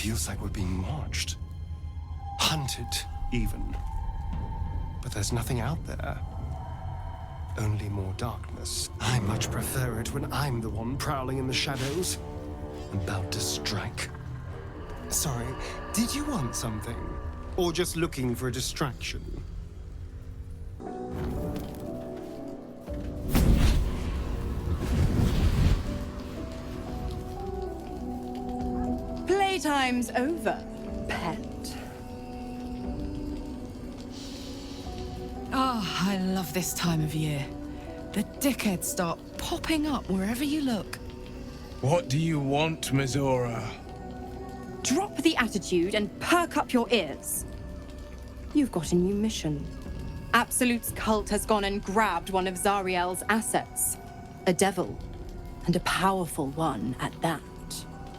Feels like we're being watched. Hunted, even. But there's nothing out there. Only more darkness. I much prefer it when I'm the one prowling in the shadows. About to strike. Sorry, did you want something? Or just looking for a distraction? Playtime's over, pet. Oh, I love this time of year. The dickheads start popping up wherever you look. What do you want, Mizora? Drop the attitude and perk up your ears. You've got a new mission. Absolute's cult has gone and grabbed one of Zariel's assets. A devil, and a powerful one at that.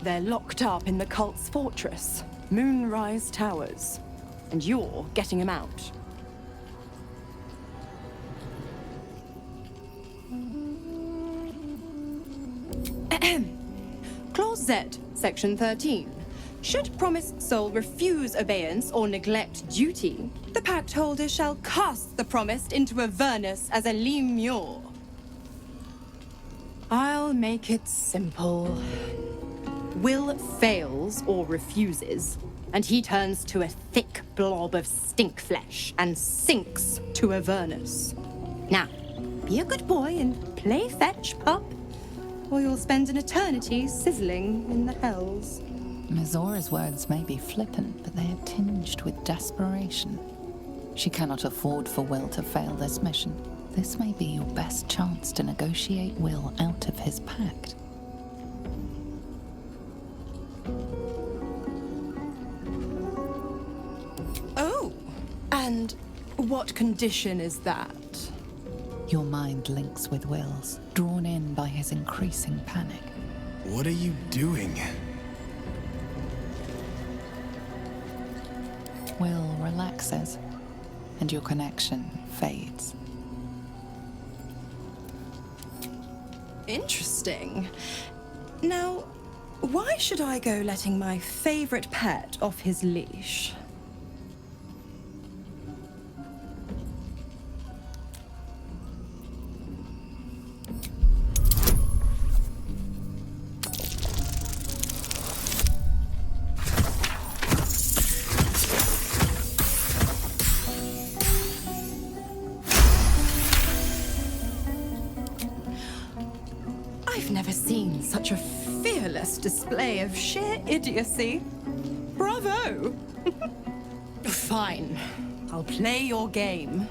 They're locked up in the cult's fortress, Moonrise Towers, and you're getting him out. Clause Z, Section 13. Should promised soul refuse obeyance or neglect duty, the pact holder shall cast the promised into Avernus as a lemure. I'll make it simple. Wyll fails or refuses, and he turns to a thick blob of stink flesh and sinks to Avernus. Now, be a good boy and play fetch, pup, or you'll spend an eternity sizzling in the hells. Mizora's words may be flippant, but they are tinged with desperation. She cannot afford for Wyll to fail this mission. This may be your best chance to negotiate Wyll out of his pact. Oh, and what condition is that? Your mind links with Wyll's, drawn in by his increasing panic. What are you doing? Wyll relaxes, and your connection fades. Interesting. Now, why should I go letting my favorite pet off his leash? I've never seen such a fearless display of sheer idiocy. Bravo! Fine. I'll play your game.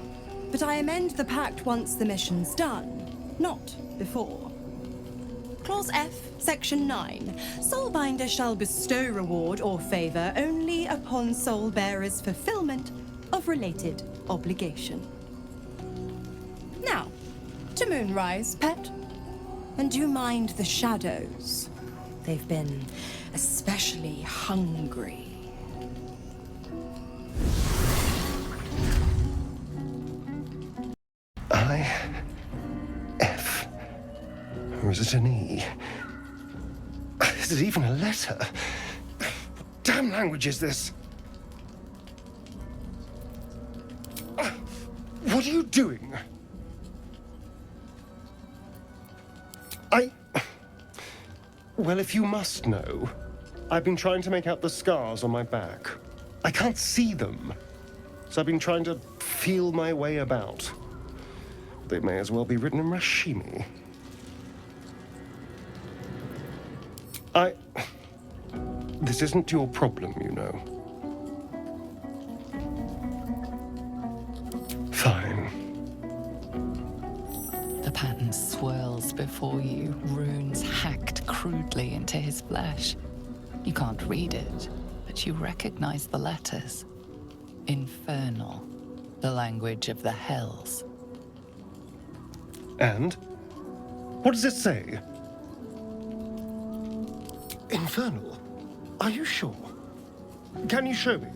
But I amend the pact once the mission's done, not before. Clause F, Section 9. Soulbinder shall bestow reward or favor only upon soul bearer's fulfillment of related obligation. Now, to Moonrise, pet. And do mind the shadows. They've been especially hungry. I-F. Or is it an E? Is it even a letter? What damn language is this? What are you doing? Well, if you must know, I've been trying to make out the scars on my back. I can't see them, so I've been trying to feel my way about. They may as well be written in Rashimi. This isn't your problem, you know. Fine. The pattern swirls before you, runes hacked crudely into his flesh. You can't read it, but you recognize the letters. Infernal, the language of the hells. And? What does it say? Infernal? Are you sure? Can you show me?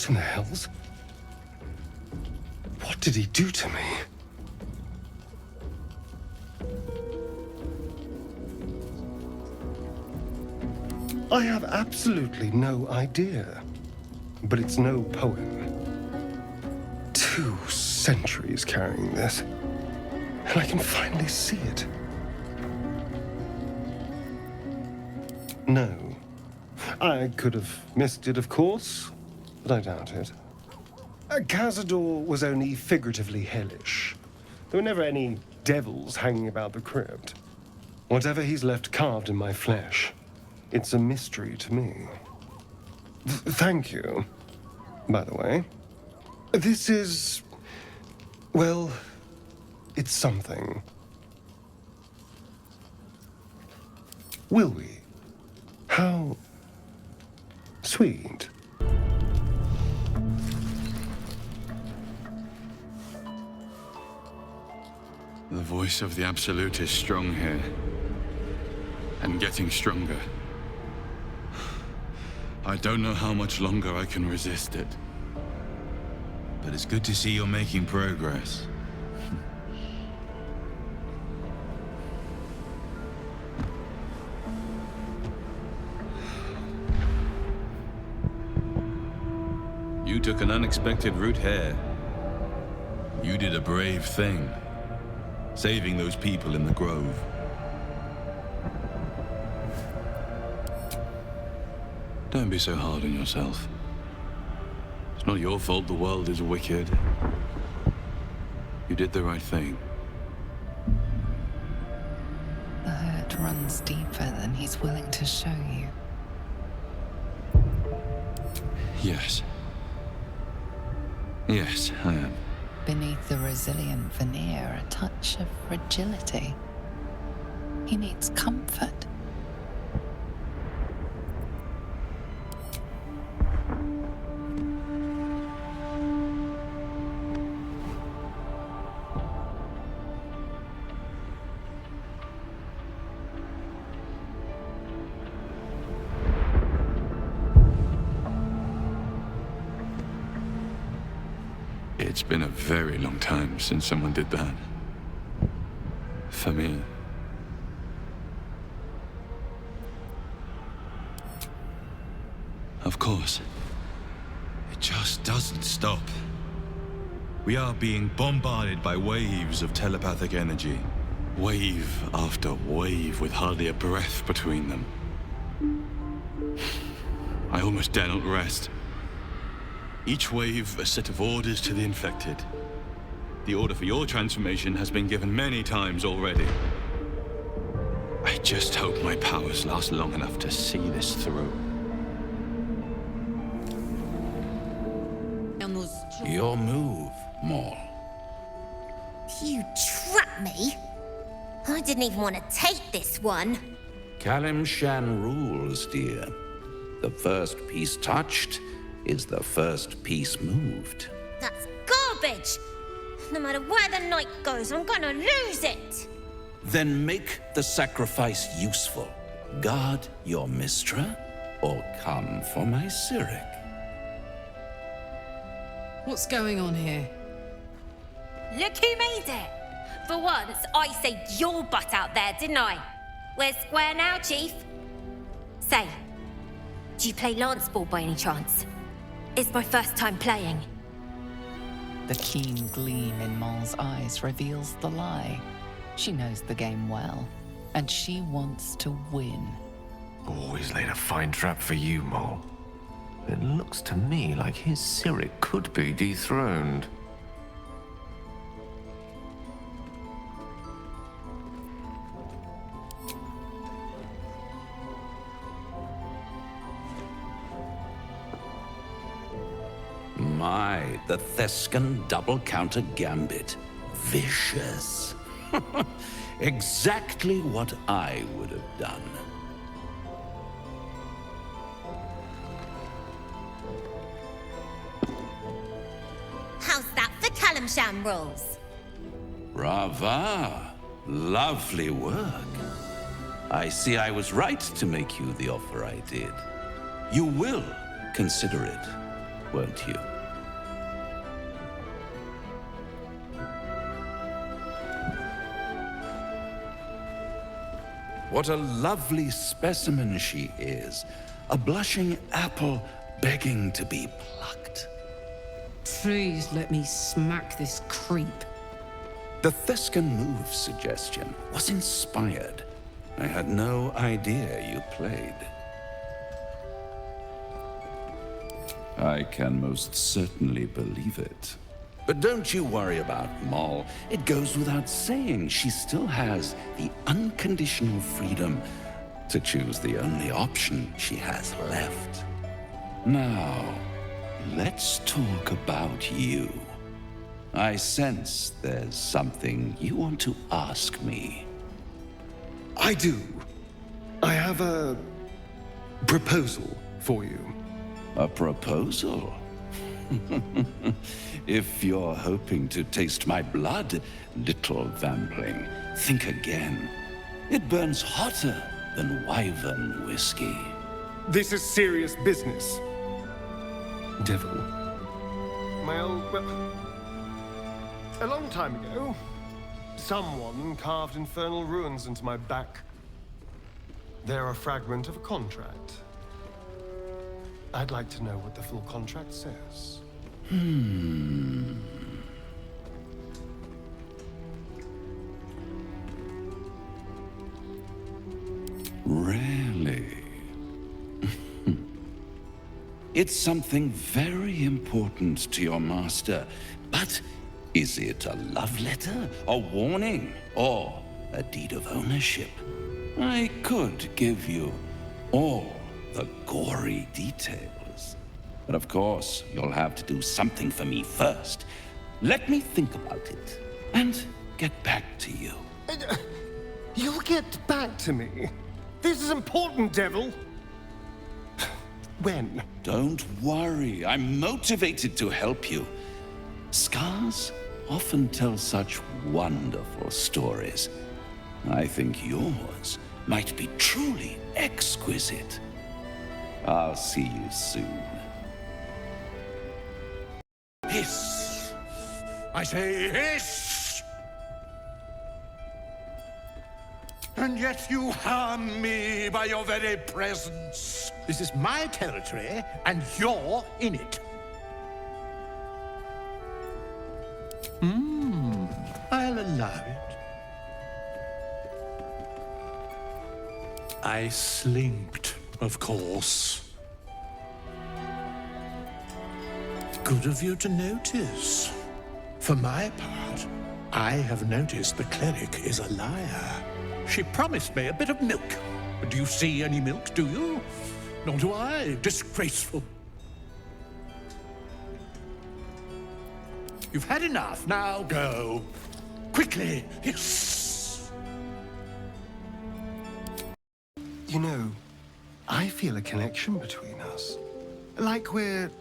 What in the hells? What did he do to me? I have absolutely no idea. But it's no poem. 2 centuries carrying this. And I can finally see it. No. I could have missed it, of course, but I doubt it. Cazador was only figuratively hellish. There were never any devils hanging about the crypt. Whatever he's left carved in my flesh, it's a mystery to me. Thank you, by the way. This is... well, it's something. Will we? How... sweet. The voice of the Absolute is strong here. And getting stronger. I don't know how much longer I can resist it. But it's good to see you're making progress. You took an unexpected route here. You did a brave thing, saving those people in the grove. Don't be so hard on yourself. It's not your fault the world is wicked. You did the right thing. The hurt runs deeper than he's willing to show you. Yes. Yes, I am. Beneath the resilient veneer, a touch of fragility. He needs comfort. It's been a very long time since someone did that. For me. Of course. It just doesn't stop. We are being bombarded by waves of telepathic energy. Wave after wave with hardly a breath between them. I almost dare not rest. Each wave a set of orders to the infected. The order for your transformation has been given many times already. I just hope my powers last long enough to see this through. Your move, Maul. You trapped me? I didn't even want to take this one. Kalimshan rules, dear. The first piece touched is the first piece moved. That's garbage! No matter where the night goes, I'm gonna lose it! Then make the sacrifice useful. Guard your Mistra, or come for my Cyric. What's going on here? Look who made it! For once, I saved your butt out there, didn't I? We're square now, Chief. Say, do you play lance ball by any chance? It's my first time playing. The keen gleam in Maul's eyes reveals the lie. She knows the game well, and she wants to win. Always laid a fine trap for you, Mole. It looks to me like his Cyric could be dethroned. My, the Thescan double counter gambit. Vicious. Exactly what I would have done. How's that for Kalimshan rules? Brava. Lovely work. I see I was right to make you the offer I did. You will consider it. won't you? What a lovely specimen she is. A blushing apple begging to be plucked. Please let me smack this creep. The Thescan move suggestion was inspired. I had no idea you played. I can most certainly believe it. But don't you worry about Moll. It goes without saying she still has the unconditional freedom to choose the only option she has left. Now, let's talk about you. I sense there's something you want to ask me. I do. I have a proposal for you. A proposal? If you're hoping to taste my blood, little vambling, think again. It burns hotter than wyvern whiskey. This is serious business. Devil. Well, a long time ago, someone carved infernal runes into my back. They're a fragment of a contract. I'd like to know what the full contract says. Really? It's something very important to your master, but is it a love letter, a warning, or a deed of ownership? I could give you all the gory details. But of course, you'll have to do something for me first. Let me think about it and get back to you. You'll get back to me. This is important, Devil. When? Don't worry, I'm motivated to help you. Scars often tell such wonderful stories. I think yours might be truly exquisite. I'll see you soon. Hiss! I say hiss! And yet you harm me by your very presence. This is my territory, and you're in it. I'll allow it. I slinked, of course. Good of you to notice. For my part, I have noticed the cleric is a liar. She promised me a bit of milk. Do you see any milk, do you? Nor do I. Disgraceful. You've had enough. Now go. Quickly. Yes. You know, I feel a connection between us. Like we're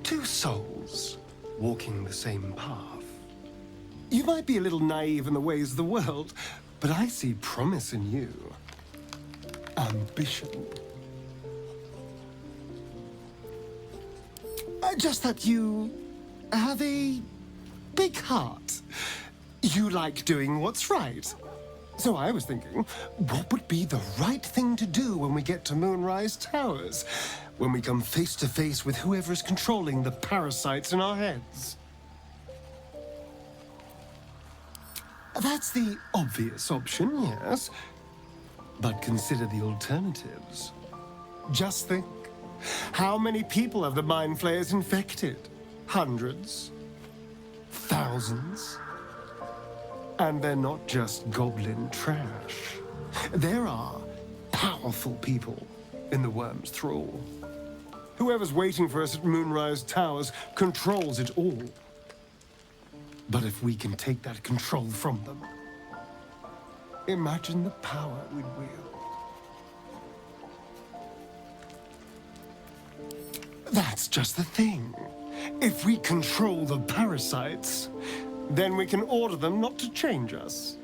two souls walking the same path. You might be a little naive in the ways of the world, but I see promise in you. Ambition. Just that you have a big heart. You like doing what's right. So I was thinking, what would be the right thing to do when we get to Moonrise Towers? When we come face to face with whoever is controlling the parasites in our heads? That's the obvious option, yes. But consider the alternatives. Just think. How many people have the Mind Flayers infected? Hundreds? Thousands? And they're not just goblin trash. There are powerful people in the Worm's thrall. Whoever's waiting for us at Moonrise Towers controls it all. But if we can take that control from them, imagine the power we'd wield. That's just the thing. If we control the parasites, then we can order them not to change us.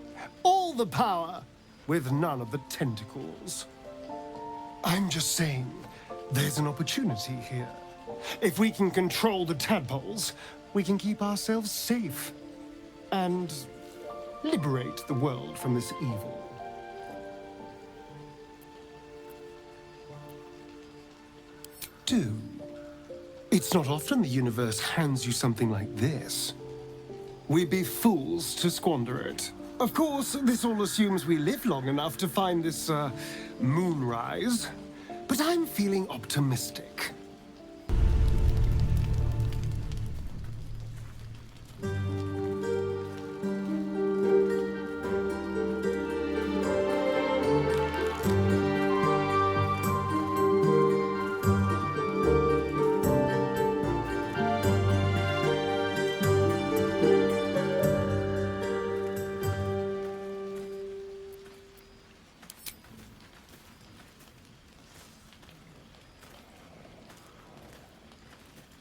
All the power, with none of the tentacles. I'm just saying, there's an opportunity here. If we can control the tadpoles, we can keep ourselves safe and liberate the world from this evil. Do. It's not often the universe hands you something like this. We'd be fools to squander it. Of course, this all assumes we live long enough to find this, moonrise. But I'm feeling optimistic.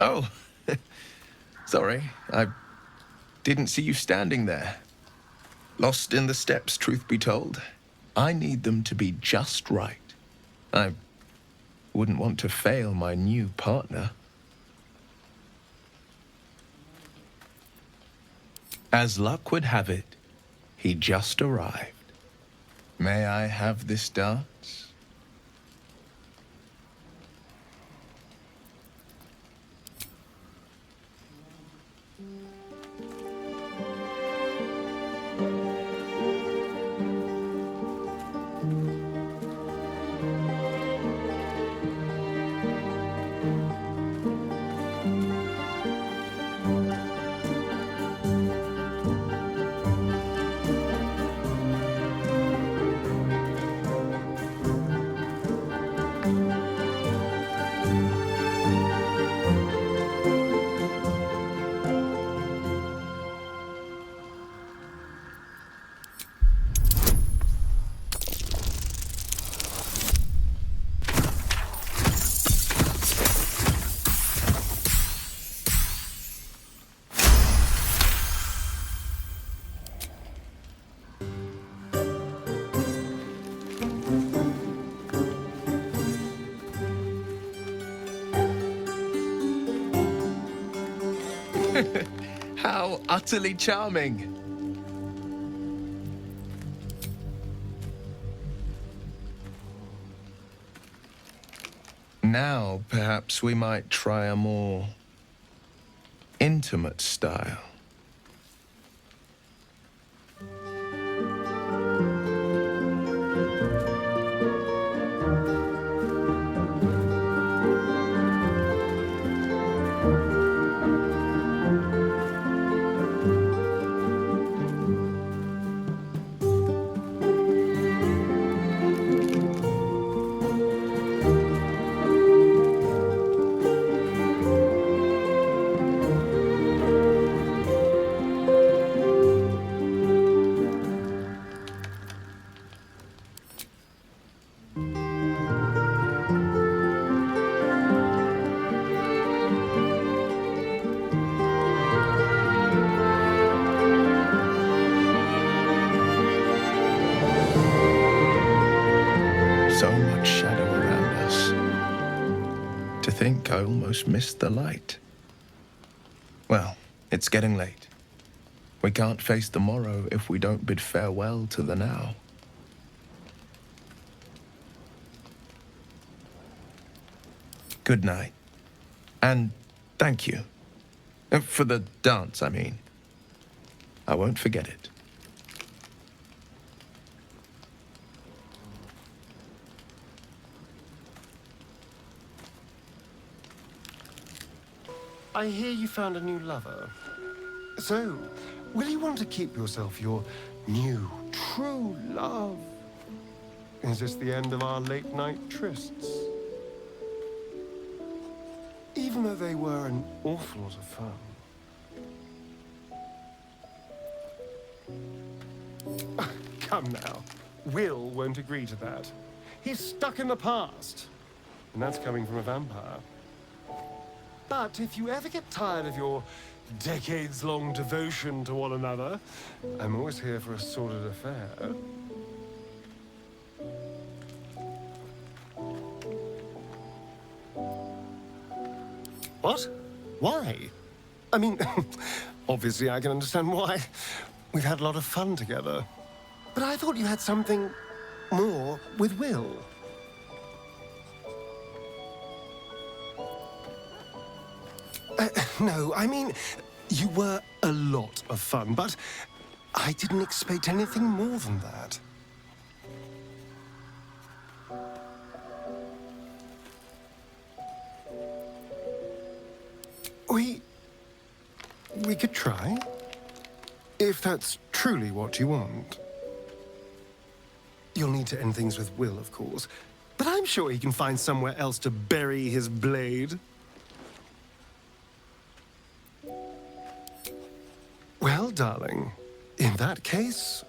Oh, sorry. I didn't see you standing there. Lost in the steps, truth be told. I need them to be just right. I wouldn't want to fail my new partner. As luck would have it, he just arrived. May I have this dance? How utterly charming. Now, perhaps we might try a more intimate style. So much shadow around us. To think I almost missed the light. Well, it's getting late. We can't face the morrow if we don't bid farewell to the now. Good night. And thank you. For the dance, I mean. I won't forget it. I hear you found a new lover. So, will you want to keep yourself your new, true love? Is this the end of our late-night trysts? Even though they were an awful lot of fun. Come now. Wyll won't agree to that. He's stuck in the past. And that's coming from a vampire. But if you ever get tired of your decades-long devotion to one another, I'm always here for a sordid affair. What? Why? I mean, obviously I can understand why. We've had a lot of fun together. But I thought you had something more with Wyll. No, I mean, you were a lot of fun, but I didn't expect anything more than that. We could try, if that's truly what you want. You'll need to end things with Wyll, of course, but I'm sure he can find somewhere else to bury his blade. Well, darling, in that case,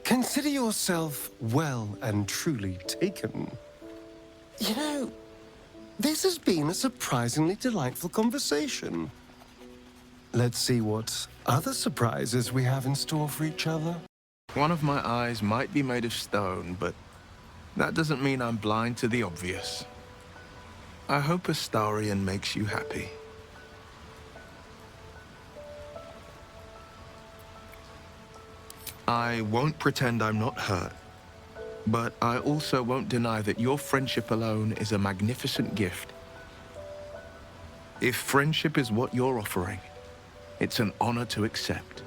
consider yourself well and truly taken. You know, this has been a surprisingly delightful conversation. Let's see what other surprises we have in store for each other. One of my eyes might be made of stone, but that doesn't mean I'm blind to the obvious. I hope Astarion makes you happy. I won't pretend I'm not hurt, but I also won't deny that your friendship alone is a magnificent gift. If friendship is what you're offering, it's an honor to accept.